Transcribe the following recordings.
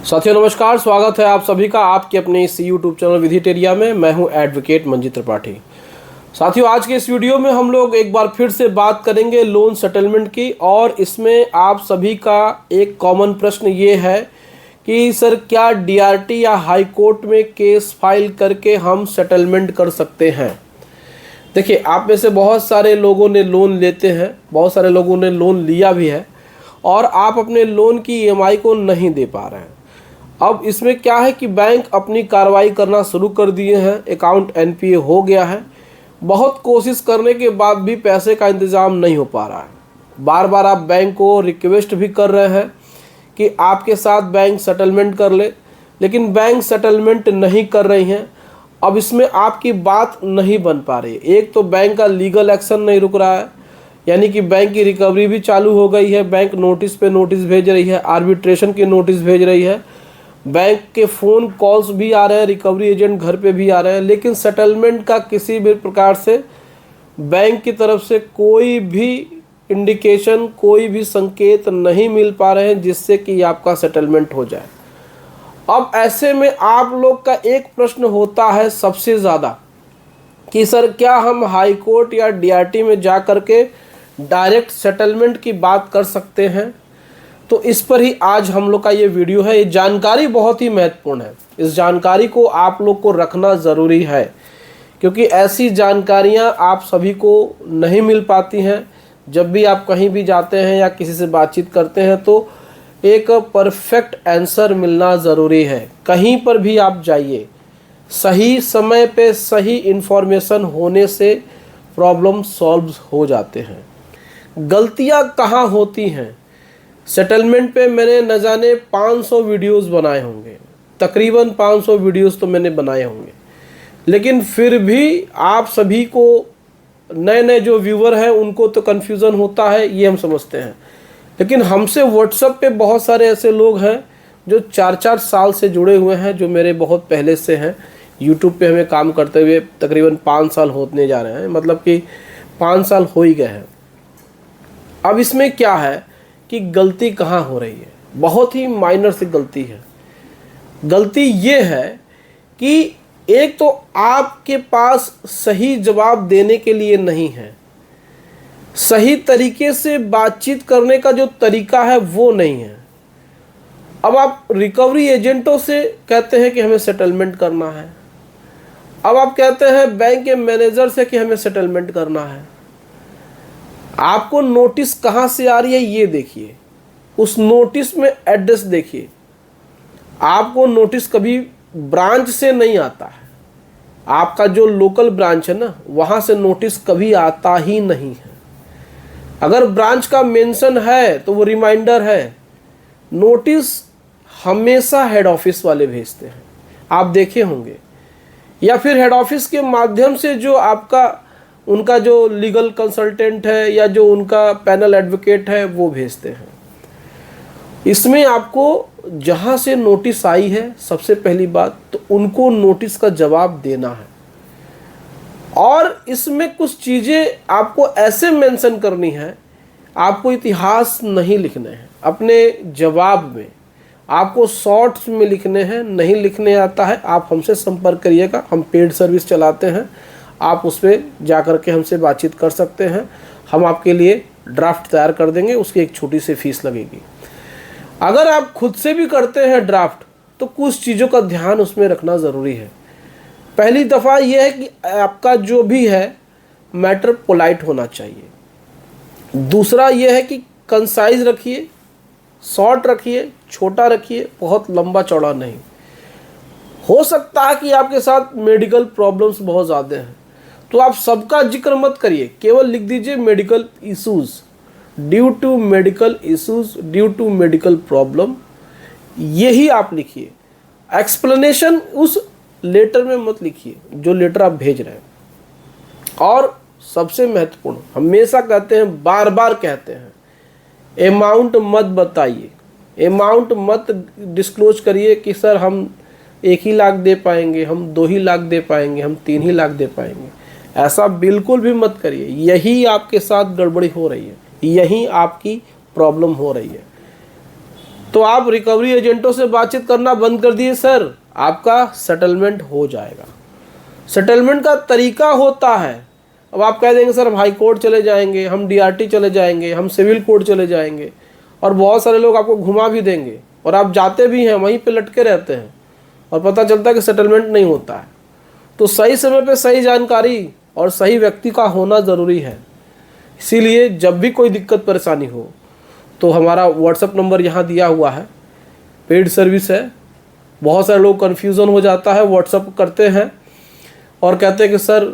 साथियों नमस्कार, स्वागत है आप सभी का आपके अपने इस यूट्यूब चैनल विधिटेरिया में। मैं हूं एडवोकेट मंजीत त्रिपाठी। साथियों आज के इस वीडियो में हम लोग एक बार फिर से बात करेंगे लोन सेटलमेंट की, और इसमें आप सभी का एक कॉमन प्रश्न ये है कि सर क्या डीआरटी या हाई कोर्ट में केस फाइल करके हम सेटलमेंट कर सकते हैं। देखिए, आप में से बहुत सारे लोगों ने लोन लेते हैं, बहुत सारे लोगों ने लोन लिया भी है और आप अपने लोन की ईएमआई को नहीं दे पा रहे हैं। अब इसमें क्या है कि बैंक अपनी कार्रवाई करना शुरू कर दिए हैं, अकाउंट एनपीए हो गया है। बहुत कोशिश करने के बाद भी पैसे का इंतज़ाम नहीं हो पा रहा है। बार बार आप बैंक को रिक्वेस्ट भी कर रहे हैं कि आपके साथ बैंक सेटलमेंट कर ले, लेकिन बैंक सेटलमेंट नहीं कर रही हैं। अब इसमें आपकी बात नहीं बन पा रही है। एक तो बैंक का लीगल एक्शन नहीं रुक रहा है, यानी कि बैंक की रिकवरी भी चालू हो गई है। बैंक नोटिस पे नोटिस भेज रही है, आर्बिट्रेशन की नोटिस भेज रही है, बैंक के फ़ोन कॉल्स भी आ रहे हैं, रिकवरी एजेंट घर पे भी आ रहे हैं, लेकिन सेटलमेंट का किसी भी प्रकार से बैंक की तरफ से कोई भी इंडिकेशन, कोई भी संकेत नहीं मिल पा रहे हैं जिससे कि आपका सेटलमेंट हो जाए। अब ऐसे में आप लोग का एक प्रश्न होता है सबसे ज़्यादा कि सर क्या हम हाई कोर्ट या डीआरटी में जा कर के डायरेक्ट सेटलमेंट की बात कर सकते हैं। तो इस पर ही आज हम लोग का ये वीडियो है। ये जानकारी बहुत ही महत्वपूर्ण है, इस जानकारी को आप लोग को रखना ज़रूरी है, क्योंकि ऐसी जानकारियां आप सभी को नहीं मिल पाती हैं। जब भी आप कहीं भी जाते हैं या किसी से बातचीत करते हैं तो एक परफेक्ट आंसर मिलना ज़रूरी है। कहीं पर भी आप जाइए, सही समय पे सही इन्फॉर्मेशन होने से प्रॉब्लम सॉल्व हो जाते हैं। गलतियां कहाँ होती हैं? सेटलमेंट पे मैंने न जाने 500 वीडियोस बनाए होंगे, तकरीबन 500 वीडियोस तो मैंने बनाए होंगे, लेकिन फिर भी आप सभी को, नए नए जो व्यूवर हैं उनको तो कन्फ्यूज़न होता है, ये हम समझते हैं। लेकिन हमसे व्हाट्सएप पे बहुत सारे ऐसे लोग हैं जो 4-4 साल से जुड़े हुए हैं, जो मेरे बहुत पहले से हैं। यूट्यूब पे हमें काम करते हुए तकरीबन 5 साल होने जा रहे हैं, मतलब कि 5 साल हो ही गए हैं। अब इसमें क्या है कि गलती कहाँ हो रही है? बहुत ही माइनर सी गलती है। गलती ये है कि एक तो आपके पास सही जवाब देने के लिए नहीं है, सही तरीके से बातचीत करने का जो तरीका है वो नहीं है। अब आप रिकवरी एजेंटों से कहते हैं कि हमें सेटलमेंट करना है, अब आप कहते हैं बैंक के मैनेजर से कि हमें सेटलमेंट करना है। आपको नोटिस कहाँ से आ रही है ये देखिए, उस नोटिस में एड्रेस देखिए। आपको नोटिस कभी ब्रांच से नहीं आता है, आपका जो लोकल ब्रांच है ना, वहाँ से नोटिस कभी आता ही नहीं है। अगर ब्रांच का मेंशन है तो वो रिमाइंडर है। नोटिस हमेशा हेड ऑफिस वाले भेजते हैं, आप देखे होंगे, या फिर हेड ऑफिस के माध्यम से जो आपका उनका जो लीगल कंसल्टेंट है या जो उनका पैनल एडवोकेट है वो भेजते हैं। इसमें आपको जहाँ से नोटिस आई है, सबसे पहली बात तो उनको नोटिस का जवाब देना है, और इसमें कुछ चीज़ें आपको ऐसे मेंशन करनी है। आपको इतिहास नहीं लिखने हैं अपने जवाब में, आपको शॉर्ट्स में लिखने हैं। नहीं लिखने आता है, आप हमसे संपर्क करिएगा, हम पेड सर्विस चलाते हैं, आप उस पर जा कर के हमसे बातचीत कर सकते हैं। हम आपके लिए ड्राफ्ट तैयार कर देंगे, उसकी एक छोटी सी फीस लगेगी। अगर आप खुद से भी करते हैं ड्राफ्ट तो कुछ चीज़ों का ध्यान उसमें रखना ज़रूरी है। पहली दफ़ा यह है कि आपका जो भी है मैटर पोलाइट होना चाहिए। दूसरा यह है कि कंसाइज रखिए, शॉर्ट रखिए, छोटा रखिए, बहुत लंबा चौड़ा नहीं। हो सकता है कि आपके साथ मेडिकल प्रॉब्लम्स बहुत ज़्यादा हैं, तो आप सबका जिक्र मत करिए, केवल लिख दीजिए medical issues, due to medical issues, due to medical problem, यही आप लिखिए। एक्सप्लेनेशन उस लेटर में मत लिखिए जो लेटर आप भेज रहे हैं। और सबसे महत्वपूर्ण, हमेशा कहते हैं, बार बार कहते हैं, अमाउंट मत बताइए, अमाउंट मत डिस्क्लोज करिए कि सर हम 1 ही लाख दे पाएंगे, हम 2 ही लाख दे पाएंगे, हम 3 ही लाख दे पाएंगे। ऐसा बिल्कुल भी मत करिए। यही आपके साथ गड़बड़ी हो रही है, यही आपकी प्रॉब्लम हो रही है। तो आप रिकवरी एजेंटों से बातचीत करना बंद कर दिए सर, आपका सेटलमेंट हो जाएगा। सेटलमेंट का तरीका होता है, अब आप कह देंगे सर हम हाई कोर्ट चले जाएंगे, हम डीआरटी चले जाएंगे, हम सिविल कोर्ट चले जाएंगे, और बहुत सारे लोग आपको घुमा भी देंगे और आप जाते भी हैं, वहीं पे लटके रहते हैं और पता चलता है कि सेटलमेंट नहीं होता है। तो सही समय पे सही जानकारी और सही व्यक्ति का होना ज़रूरी है। इसीलिए जब भी कोई दिक्कत परेशानी हो तो हमारा व्हाट्सएप नंबर यहाँ दिया हुआ है, पेड सर्विस है। बहुत सारे लोग कन्फ्यूज़न हो जाता है, व्हाट्सएप करते हैं और कहते हैं कि सर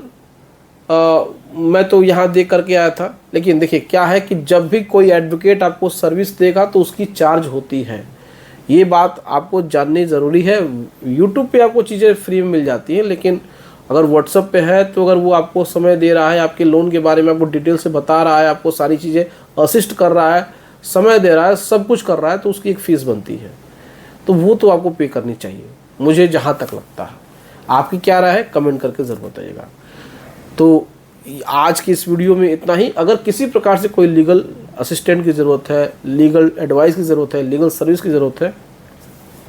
मैं तो यहाँ दे करके आया था। लेकिन देखिए क्या है कि जब भी कोई एडवोकेट आपको सर्विस देगा तो उसकी चार्ज होती है, ये बात आपको जाननी ज़रूरी है। यूट्यूब पे आपको चीज़ें फ्री में मिल जाती हैं, लेकिन अगर व्हाट्सएप पे है तो अगर वो आपको समय दे रहा है, आपके लोन के बारे में आपको डिटेल से बता रहा है, आपको सारी चीज़ें असिस्ट कर रहा है, समय दे रहा है, सब कुछ कर रहा है, तो उसकी एक फ़ीस बनती है, तो वो तो आपको पे करनी चाहिए, मुझे जहाँ तक लगता है। आपकी क्या राय है कमेंट करके ज़रूर बताइएगा। तो आज की इस वीडियो में इतना ही। अगर किसी प्रकार से कोई लीगल असिस्टेंट की ज़रूरत है, लीगल एडवाइस की ज़रूरत है, लीगल सर्विस की ज़रूरत है,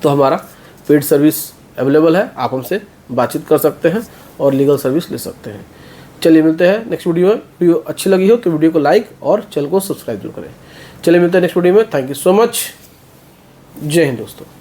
तो हमारा पेड सर्विस अवेलेबल है, आप हमसे बातचीत कर सकते हैं और लीगल सर्विस ले सकते हैं। चलिए मिलते हैं नेक्स्ट वीडियो में। वीडियो अच्छी लगी हो तो वीडियो को लाइक और चैनल को सब्सक्राइब जरूर करें। चलिए मिलते हैं नेक्स्ट वीडियो में। Thank you so much. जय हिंद दोस्तों।